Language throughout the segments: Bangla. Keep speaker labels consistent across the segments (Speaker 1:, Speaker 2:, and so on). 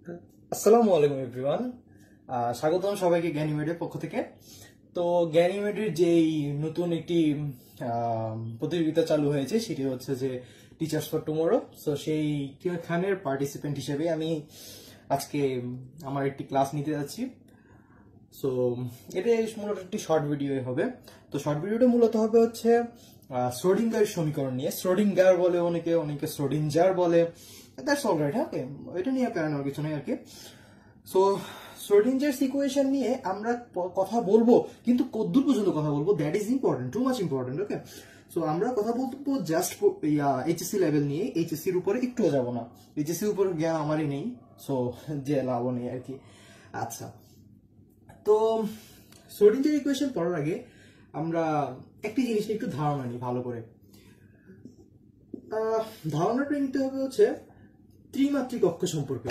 Speaker 1: আসসালামু আলাইকুম এভরিওয়ান। স্বাগতম সবাইকে জ্ঞানীমেডের পক্ষ থেকে। তো জ্ঞানীমেডের যেই নতুন একটি প্রতিযোগিতা চালু হয়েছে সেটি হচ্ছে যে টিচার্স ফর টুমরো। সো সেই খানের পার্টিসিপেন্ট হিসেবে আমি আজকে আমার একটি ক্লাস নিতে যাচ্ছি। সো এটা মূলত একটি শর্ট ভিডিও হবে। তো শর্ট ভিডিওটা মূলত হবে হচ্ছে শ্রোডিঙ্গার সমীকরণ নিয়ে। শ্রোডিঙ্গার বলে অনেকে, অনেকে শ্রোডিঞ্জার বলে। That's all right. হ্যাঁ, এটা নিয়ে প্যারানোর কিছু নেই আর কি। সো শ্রোডিঞ্জার্স ইকুয়েশন নিয়ে আমরা কথা বলবো, কিন্তু কদ্দূর পর্যন্ত কথা বলবো that is important, too much important. Okay, so আমরা কথা বলবো জাস্ট এইচএসসি লেভেল নিয়ে। এইচএসসির উপরে একটুও যাব না, এইচএসসির উপরে জ্ঞান আমারই নেই, সো যে লাভও নেই আর কি। আচ্ছা, তো শ্রোডিঞ্জার ইকুয়েশন পড়ার আগে আমরা একটি জিনিস নিয়ে একটু ধারণা নিই ভালো করে। ধারণাটা নিতে হবে হচ্ছে ত্রিমাত্রিক অক্ষ সম্পর্কে।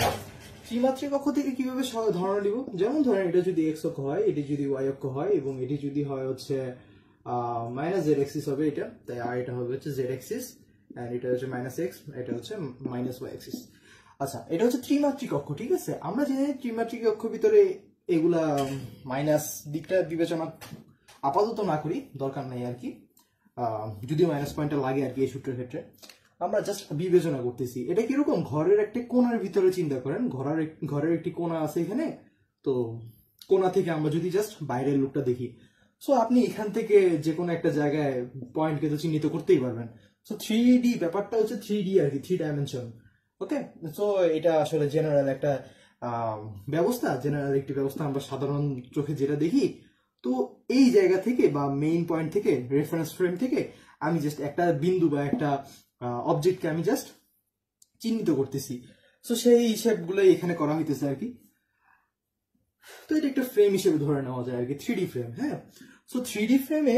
Speaker 1: ত্রিমাত্রিক অক্ষ থেকে কিভাবে ধারণা নিব? যেমন ধরেন এটা যদি এক্স অক্ষ হয়, এটি যদি ওয়াই অক্ষ হয়, এবং এটি যদি হয় হচ্ছে মাইনাস জেড এক্সিস হবে এটা, তাই আর এটা হবে হচ্ছে জেড এক্সিস, এন্ড এটা হচ্ছে মাইনাস এক্স, এটা হচ্ছে মাইনাস ওয়াই এক্সিস। আচ্ছা, এটা হচ্ছে ত্রিমাত্রিক অক্ষ, ঠিক আছে। আমরা জানি ত্রিমাত্রিক অক্ষ ভিতরে এগুলা মাইনাস দিকটা বিবেচনা আপাতত না করি, দরকার নেই আর কি। যদিও মাইনাস পয়েন্টটা লাগে আর কি এই সূত্রের ক্ষেত্রে। আমরা জাস্ট বিবেচনা করতেছি এটা কিরকম। ঘরের একটা কোণার ভিতরে চিন্তা করেন, ঘরের একটি কোণা আছে এখানে। তো কোণা থেকে আমরা যদি জাস্ট বাইরের লুকটা দেখি, সো আপনি এখান থেকে যে কোনো একটা জায়গায় পয়েন্টকে তো চিহ্নিত করতেই পারবেন। সো 3D ব্যাপারটা হচ্ছে 3D আর কি, 3 ডাইমেনশন। ওকে, সো এটা আসলে জেনারেল একটা ব্যবস্থা, জেনারেল একটি ব্যবস্থা আমরা সাধারণ চোখে যেটা দেখি। তো এই জায়গা থেকে বা মেইন পয়েন্ট থেকে, রেফারেন্স ফ্রেম থেকে আমি জাস্ট একটা বিন্দু বা একটা অবজেক্টকে আমি জাস্ট চিহ্নিত করতেছি। সো সেই হিসেবগুলোই এখানে করা হইতেছে আর কি। তো এটা একটা ফ্রেম হিসেবে ধরে নেওয়া যায় আর কি, 3D ফ্রেম। হ্যাঁ, সো 3D ফ্রেমে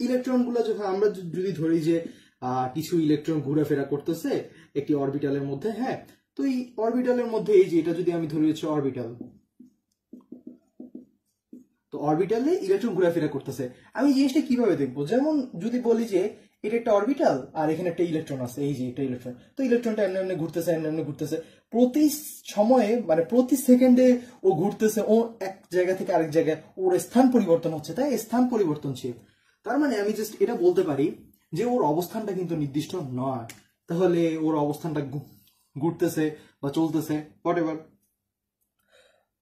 Speaker 1: ইলেকট্রন গুলো যখন আমরা যদি ধরি যে কিছু ইলেকট্রন ঘোরাফেরা করতেছে একটি অরবিটালের মধ্যে, হ্যাঁ, তো এই অরবিটালের মধ্যে এই যে এটা যদি আমি ধরি হচ্ছে অরবিটাল, তো অরবিটালে ইলেকট্রন ঘোরাফেরা করতেছে। আমি জিনিসটা কিভাবে দেখবো? যেমন যদি বলি যে এটা একটা অরবিটাল আর এখানে একটা ইলেকট্রন আছে, এই যে একটা ইলেকট্রন, তো ইলেকট্রনটা এমনি এমনি ঘুরতেছে, এমনি এমনি ঘুরতেছে প্রতি সময়ে, মানে প্রতি সেকেন্ডে ও ঘুরতেছে, ও এক জায়গা থেকে আরেক জায়গায় ওর স্থান পরিবর্তন হচ্ছে, তাই স্থান পরিবর্তনশীল। তার মানে আমি জাস্ট এটা বলতে পারি যে ওর অবস্থানটা কিন্তু নির্দিষ্ট নয়। তাহলে ওর অবস্থানটা ঘুরতেছে বা চলতেছে, হোয়াট এভার।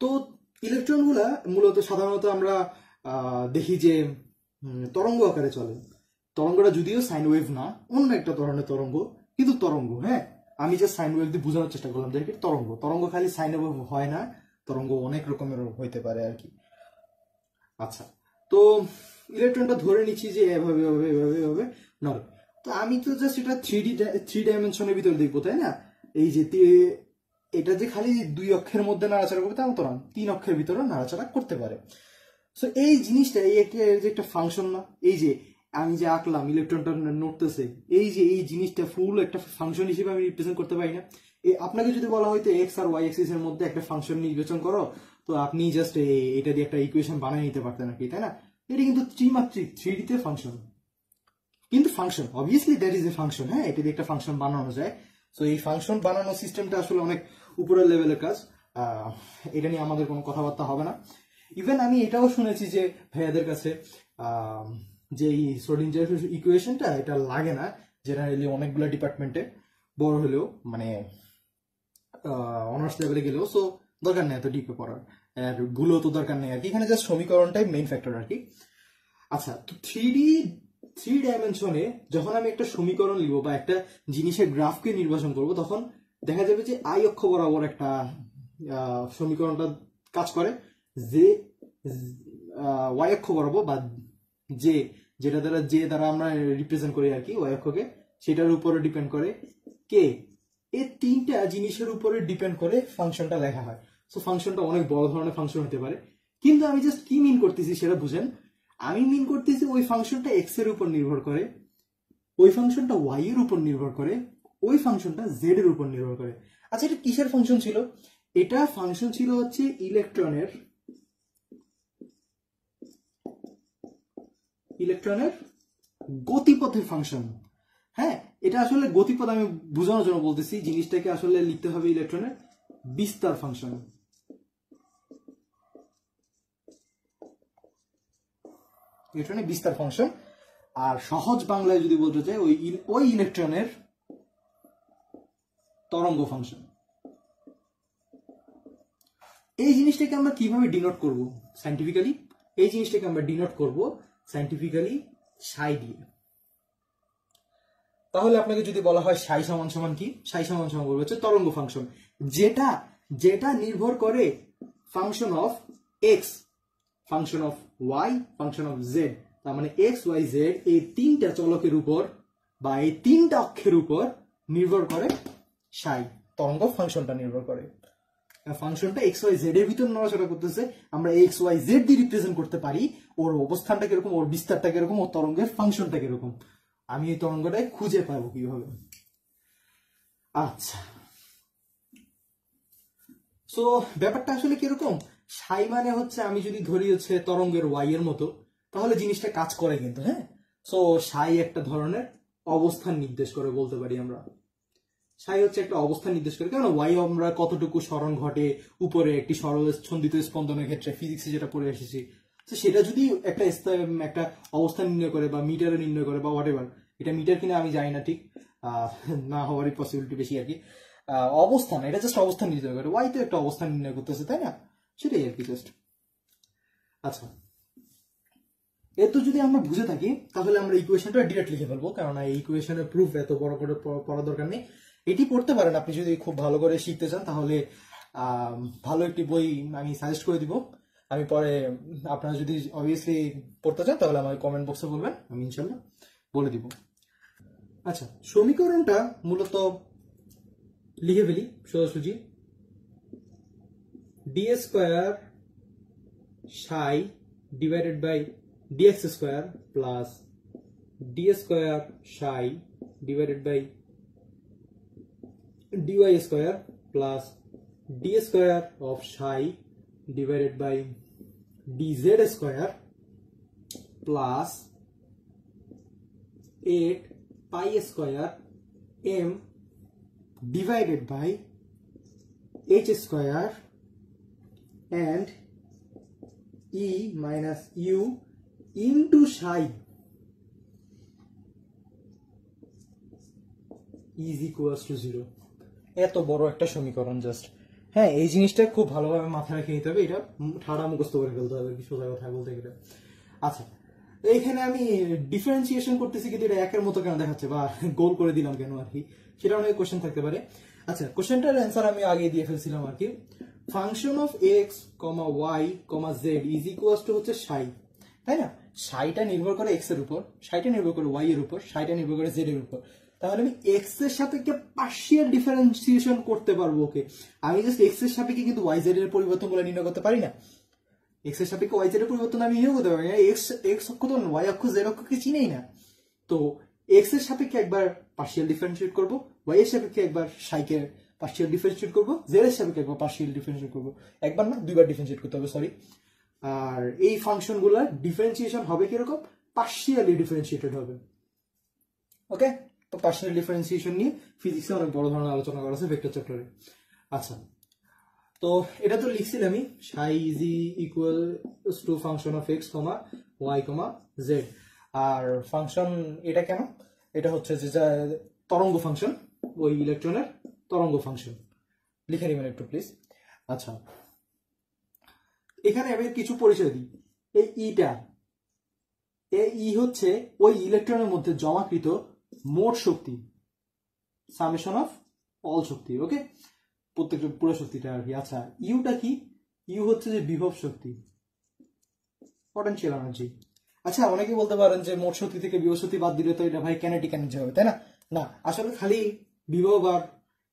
Speaker 1: তো ইলেকট্রন গুলা মূলত সাধারণত আমরা দেখি যে তরঙ্গ আকারে চলে। তরঙ্গটা যদিও সাইন ওয়েভ না, অন্য একটা ধরনের তরঙ্গ, কিন্তু তরঙ্গ। হ্যাঁ, আমি যে সাইন ওয়েভ দিয়ে বোঝানোর চেষ্টা করলাম যে তরঙ্গ, তরঙ্গ খালি সাইন ওয়েভ হয় না, তরঙ্গ অনেক রকমের হইতে পারে আর কি। আচ্ছা, তো ইলেকট্রনটা ধরে নিচ্ছি যে এভাবে এভাবে এভাবে এভাবে নড়ে। তো আমি তো জাস্ট এটা থ্রি ডাইমেনশনের ভিতরে দেখবো, তাই না? এই যে এটা যে খালি দুই অক্ষের মধ্যে নাড়াচাড়া করবে তেমন তো না, 3 অক্ষের ভিতরে নাড়াচাড়া করতে পারে। সো এই জিনিসটা, এই যে একটা ফাংশন না, এই যে আমি যে আঁকলাম ইলেকট্রনটা নড়তেছে, এই যে এই জিনিসটা ফুল একটা ফাংশন হিসেবে আমি রিপ্রেজেন্ট করতে পারি না? আপনাকে যদি বলা হয়তো এক্স আর ওয়াই এক্সিস এর মধ্যে একটা ফাংশন নির্বাচন করো, তো আপনি জাস্ট এটা দিয়ে একটা ইকুয়েশন বানিয়ে নিতে পারতেন আর কি, তাই না? এটা কিন্তু ত্রিমাত্রিক, 3D তে ফাংশন, কিন্তু function obviously that is a function. হ্যাঁ, এটা দিয়ে একটা ফাংশন বানানো যায়। সো এই ফাংশন বানানোর সিস্টেমটা আসলে অনেক উপরের লেভেলের কাজ। এটা নিয়ে আমাদের কোনো কথাবার্তা হবে না। ইভেন আমি এটাও শুনেছি যে ভাইয়াদের কাছে যে এই শ্রোডিঞ্জার ইকুয়েশনটা এটা লাগে না জেনারেলি অনেকগুলো ডিপার্টমেন্টে, বড় হলেও মানে অনার্স লেভেলে গেলেও। সো দরকার নেই এত ডিপে পড়ার, আর ভুলও তো দরকার নেই আর কি, এখানে জাস্ট সমীকরণটাই মেইন ফ্যাক্টর আর কি। আচ্ছা, তো থ্রি ডাইমেনশনে যখন আমি একটা সমীকরণ লিখবো বা একটা জিনিসের গ্রাফকে নির্বাচন করব, তখন দেখা যাবে যে আই অক্ষ বরাবর একটা সমীকরণটা কাজ করে, যে ওয়াই অক্ষ বরাবর বা যেটা দ্বারা আমরা রিপ্রেজেন্ট করি আর কি ওয়াই অক্ষকে, সেটার উপরে ডিপেন্ড করে কে। এই 3টা জিনিসের উপরে ডিপেন্ড করে ফাংশনটা লেখা হয়। সো ফাংশনটা অনেক বড় ধরনের ফাংশন হতে পারে, কিন্তু আমি জাস্ট কি মিন করতেছি সেটা বুঝেন। আমি মিন করতেছি ওই ফাংশনটা এক্স এর উপর নির্ভর করে, ওই ফাংশনটা ওয়াই এর উপর নির্ভর করে, ওই ফাংশনটা জেড এর উপর নির্ভর করে। আচ্ছা, এটা কিসের ফাংশন ছিল? এটা ফাংশন ছিল হচ্ছে ইলেকট্রনের গতিপথের ফাংশন। হ্যাঁ, এটা আসলে গতিপথ আমি বোঝানোর জন্য বলতেছি, জিনিসটাকে আসলে লিখতে হবে ইলেকট্রনের বিস্তার ফাংশন। ইলেকট্রনের বিস্তার ফাংশন, আর সহজ বাংলায় যদি বলতে চাই ওই ইলেকট্রনের তরঙ্গ ফাংশন। এই জিনিসটাকে আমরা কিভাবে ডিনোট করব সায়েন্টিফিক্যালি? এই জিনিসটাকে আমরা ডিনোট করব সায়েন্টিফিক্যালি সাই দিয়ে। তাহলে আপনাকে যদি বলা হয় সাই সমান সমান কি, সাই সমান সমান বলবো হচ্ছে তরঙ্গ ফাংশন, যেটা যেটা নির্ভর করে function of X, function of Y, function of Z. তার মানে এক্স ওয়াই জেড এই তিনটা চলকের উপর বা এই তিনটা অক্ষের উপর নির্ভর করে সাই, তরঙ্গ ফাংশনটা নির্ভর করে। ফাংশনটা এক্স ওয়াই জেড এর ভিতর নড়াচড়া করতেছে, আমরা এক্স ওয়াই জেড দিয়ে রিপ্রেজেন্ট করতে পারি ওর অবস্থানটা কিরকম, ওর বিস্তারটা কিরকম, ওর তরঙ্গের ফাংশনটা কিরকম। আমি এই তরঙ্গটাই খুঁজে পাবো কিভাবে। আচ্ছা, সো ব্যাপারটা আসলে কিরকম, সাই মানে হচ্ছে আমি যদি ধরি হচ্ছে তরঙ্গের ওয়াই এর মতো, তাহলে জিনিসটা কাজ করে কিন্তু। হ্যাঁ, সো সাই একটা ধরনের অবস্থান নির্দেশ করে বলতে পারি আমরা। সাই হচ্ছে একটা অবস্থান নির্দেশ করে, কারণ ওয়াই আমরা কতটুকু স্মরণ ঘটে উপরে একটি সরল ছন্দিত স্পন্দনের ক্ষেত্রে ফিজিক্সে যেটা পড়ে এসেছি, তো সেটা যদি একটা অবস্থান নির্ণয় করে বা মিটারে নির্ণয় করে বা হোয়াট এভার, এটা মিটার কিনা আমি জানি না ঠিক, না হওয়ারই পসিবিলিটি বেশি আর কি। অবস্থান, এটা জাস্ট অবস্থান নির্ণয় করে, ওয়াই তো একটা অবস্থান নির্ণয় করতেছে, তাই না? সেটাই আর কি জাস্ট। আচ্ছা, এর তো যদি আমরা বুঝে থাকি তাহলে আমরা ইকুয়েশনটা ডিরেক্ট লিখে ফেলবো, কারণ এই ইকুয়েশনের প্রুফ এত বড় করে পড়ার দরকার নেই। এটি পড়তে পারেন আপনি যদি খুব ভালো করে শিখতে চান, তাহলে ভালো একটি বই আমি সাজেস্ট করে দিব। আমি পরে আপনারা যদি অবভিয়াসলি পড়তে চান তাহলে আমাকে কমেন্ট বক্সে বলবেন, আমি ইনশাল্লাহ বলে দিব। আচ্ছা, সমীকরণটা মূলত লিখে ফেলি সোজাসুজি। D square psi divided by dx square plus d square psi divided by dy square plus d square of psi divided by dz square plus 8 pi square m divided by h square and e minus u into psi is equals to 0। এত বড় একটা সমীকরণ জাস্ট। হ্যাঁ, এই জিনিসটা খুব ভালোভাবে মাথায় রেখে নিতে হবে, এটা ঠাড়া মুখস্থ করে ফেলতে হবে কি, সোজা কথা বলতে গেলে। আচ্ছা, এইখানে আমি ডিফারেন্সিয়েশন করতেছি কিন্তু এটা একের মতো কেন দেখাচ্ছে বা গোল করে দিলাম কেন আর কি, সেটা অনেক কোশ্চেন থাকতে পারে। আচ্ছা, কোশ্চেনটার অ্যান্সার আমি আগে দিয়ে ফেলছিলাম আর কি। Function of X comma Y comma Z is equals to হচ্ছে সাই, তাই না? সাইটা নির্ভর করে এক্স এর উপর, সাইটা নির্ভর করে ওয়াই এর উপর, সাইটা নির্ভর করে জেড এর উপর। তাহলে আমি এক্স এর সাপেক্ষে পার্শিয়াল ডিফারেন্সিয়েশন করতে পারবো। ওকে, আমি জাস্ট এক্স এর সাপেক্ষে কিন্তু ওয়াই জেড এর পরিবর্তনগুলো নির্ণয় করতে পারি না। এক্স এর সাপেক্ষে ওয়াই জেড এর পরিবর্তন আমি নির্ণয় করতে পারি না, এক্স অক্ষ তো ওয়াই অক্ষ জেড অক্ষকে চিনেই না। তো এক্স এর সাপেক্ষে একবার পার্শিয়াল ডিফারেন্সিয়েট করবো, ওয়াই এর সাপেক্ষে একবার সাইকে পার্শিয়াল ডিফারেন্সিয়েট করবো, জেড এর সাপেক্ষে একবার পার্শিয়াল ডিফারেন্সিয়েট করবো। একবার না, দুইবার ডিফারেন্সিয়েট করতে হবে, সরি। আর এই ফাংশনগুলোর ডিফারেন্সিয়েশন হবে কিরকম, পার্শিয়ালি ডিফারেন্সিয়েটেড হবে। ওকে, তো পার্শিয়াল ডিফারেন্সিয়েশন নিয়ে ফিজিক্সে অনেক বড় ধরনের আলোচনা করা আছে ভেক্টর চ্যাপ্টারে। আচ্ছা, তো এটা তো লিখছিলাম আমি, psi is equals to function of X comma Y comma Z. আর ফাংশন এটা কেন, এটা হচ্ছে যে তরঙ্গ ফাংশন, ওই ইলেকট্রনের তরঙ্গ ফাংশন লিখে নেবেন একটু প্লিজ। আচ্ছা, এখানে আমি কিছু পরিচয় দিই। এই ইটা, এই হচ্ছে ওই ইলেকট্রনের মধ্যে জমাকৃত মোট শক্তি, সামেশন অফ অল শক্তি। ওকে, প্রত্যেকটা পুরো শক্তিটা আর কি। আচ্ছা, ইউটা কি, ইউ হচ্ছে যে বিভব শক্তি, পটেনশিয়াল এনার্জি। আচ্ছা, অনেকে বলতে পারেন যে মোট শক্তি থেকে বিভব শক্তি বাদ দিলে তো এটা ভাই কাইনেটিক এনার্জি হবে, তাই না? না, আসলে খালি বিভব আর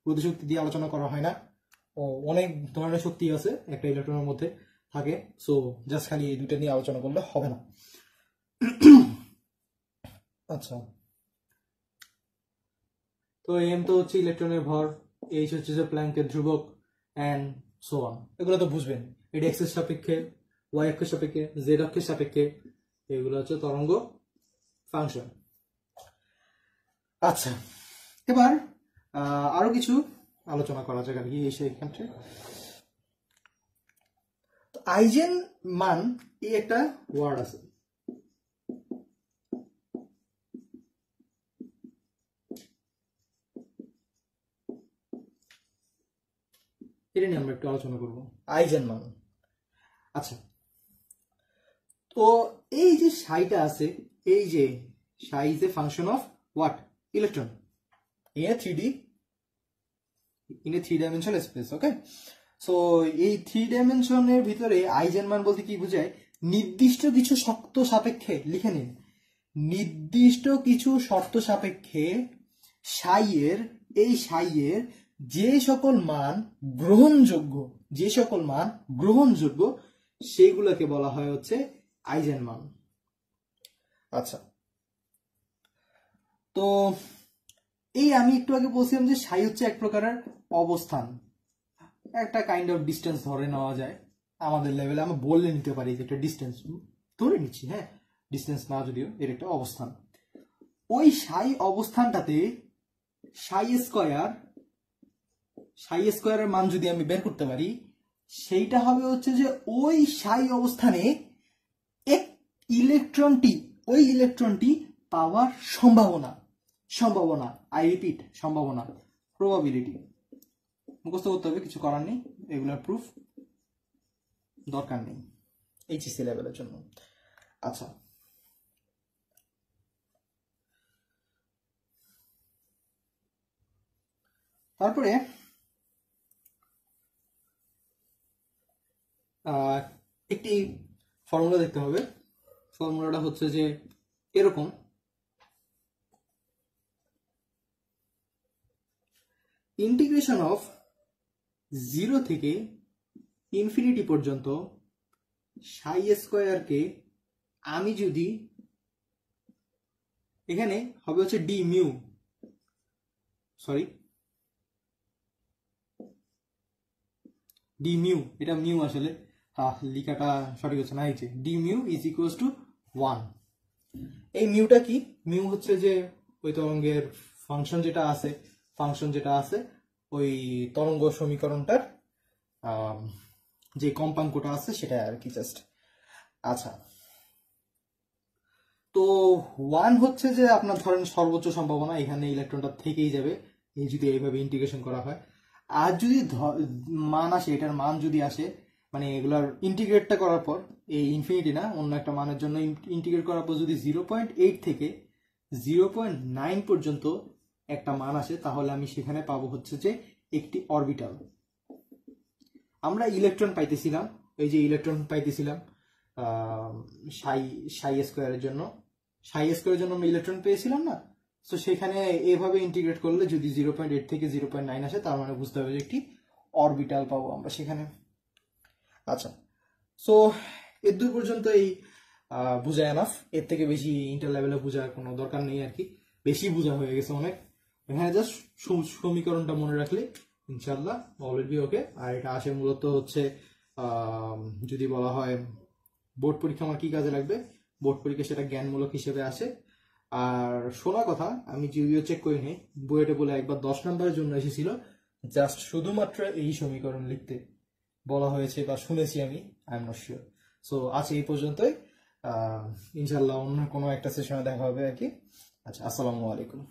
Speaker 1: গতিশক্তি দিয়ে আলোচনা করা হয় না, অনেক ধরনের শক্তি আছে একটা ইলেকট্রনের মধ্যে থাকে। সো জাস্ট খালি এই দুইটা নিয়ে আলোচনা করলে হবে না। আচ্ছা, তো এম তো হচ্ছে ইলেকট্রনের ভর, এইচ হচ্ছে যে প্ল্যাঙ্কের ধ্রুবক, এন্ড সো অন। এগুলো তো বুঝবেন, এটা এক্স এর সাপেক্ষে, ওয়াই অক্ষের সাপেক্ষে, জেড অক্ষের সাপেক্ষে, এগুলো হচ্ছে তরঙ্গ ফাংশন। আচ্ছা, এবার আরো কিছু আলোচনা করা যাক আর কি সেইখানে। আইজেন মান এই একটা ওয়ার্ড আছে, এটা নিয়ে আমরা একটু আলোচনা করবো, আইজেন মান। আচ্ছা, তো এই যে সাইটা আছে, এই যে সাই is a function of what, electron in A three dimensional space. Okay, so এই থ্রি ডাইমেনশনের ভিতরে আইজেন মান বলতে কি বোঝায়, নির্দিষ্ট কিছু শর্ত সাপেক্ষে, লিখে নিন, নির্দিষ্ট কিছু শর্ত সাপেক্ষে সাইয়ের, এই সাইয়ের যে সকল মান গ্রহণযোগ্য, যে সকল মান গ্রহণযোগ্য সেগুলোকে বলা হয় হচ্ছে আইজেন মান। আচ্ছা, তো এই আমি একটু আগে বলছিলাম যে সাই হচ্ছে এক প্রকারের অবস্থান, একটা কাইন্ড অফ ডিস্টেন্স ধরে নেওয়া যায় আমাদের লেভেলে, আমরা বললে নিতে পারি যে একটা ডিস্টেন্স ধরে নিচ্ছি, হ্যাঁ ডিস্টেন্স না যদিও, এর একটা অবস্থান। ওই সাই অবস্থানটাতে সাই স্কয়ারের মান যদি আমি বের করতে পারি, সেইটা হবে হচ্ছে যে ওই সাই অবস্থানে এক ইলেকট্রনটি, ওই ইলেকট্রনটি পাওয়ার সম্ভাবনা, আই রিপিট সম্ভাবনা, প্রবাবিলিটি। মুখস্থ করতে হবে, কিছু করার নেই, এগুলোর প্রুফ দরকার নেই এইচএসসি লেভেলের জন্য। আচ্ছা, তারপরে একটি ফর্মুলা দেখতে হবে। ফর্মুলাটা হচ্ছে যে এরকম, ইন্টিগ্রেশন অফ 0 থেকে ইনফিনিটি পর্যন্ত সাই স্কয়ারকে আমি যদি, এখানে হবে হচ্ছে D mu, sorry D mu, এটা মিউ আসলে লিখাটা সঠিক হচ্ছে না, এই যে D mu is equals two 1। এই মিউটা কি, মিউ হচ্ছে যে ওই তরঙ্গের ফাংশন যেটা আছে ওই তরঙ্গ সমীকরণটার যে কম্পাঙ্কটা আছে সেটা আর কি, জাস্ট। আচ্ছা, তো 1 হচ্ছে যে আপনার ধরেন সর্বোচ্চ সম্ভাবনা, এখানে ইলেকট্রনটা থেকেই যাবে এই যদি এইভাবে ইন্টিগ্রেশন করা হয়। আর যদি মান আসে, এটার মান যদি আসে, মানে এগুলার ইন্টিগ্রেটটা করার পর, এই ইনফিনিটি না অন্য একটা মানের জন্য ইন্টিগ্রেট করার পর যদি 0.8 থেকে 0.9 পর্যন্ত একটা মান আসে, তাহলে আমি সেখানে পাবো হচ্ছে যে একটি অরবিটাল। আমরা ইলেকট্রন পাইতেছিলাম, এই যে ইলেকট্রন পাইতেছিলাম সাই স্কয়ারের জন্য আমরা ইলেকট্রন পেয়েছিলাম না, তো সেখানে এভাবে ইন্টিগ্রেট করলে যদি 0.8 থেকে 0.9 আসে, তার মানে বুঝতে হবে যে একটি অরবিটাল পাবো আমরা সেখানে। আচ্ছা, সো এর দূর পর্যন্ত এই বুঝা এনাফ, এর থেকে বেশি ইন্টার লেভেলে বোঝার কোনো দরকার নেই আর কি, বেশি বোঝা হয়ে গেছে অনেক। এখানে জাস্ট সমীকরণটা মনে রাখলে ইনশাল্লাহ অলরেডি ওকে। আর এটা আসে মূলত হচ্ছে যদি বলা হয় বোর্ড পরীক্ষা আমার কি কাজে লাগবে, বোর্ড পরীক্ষা সেটা জ্ঞানমূলক হিসেবে আসে। আর শোনা কথা, আমি জিইও চেক করি নি, বুয়েটে বলে একবার 10 নম্বরের জন্য এসেছিল, জাস্ট শুধুমাত্র এই সমীকরণ লিখতে বলা হয়েছে বা শুনেছি আমি, I am not sure. So আজ এই পর্যন্তই, ইনশাল্লাহ অন্য কোনো একটা সেশনে দেখা হবে আর কি। আচ্ছা, আসসালামু আলাইকুম।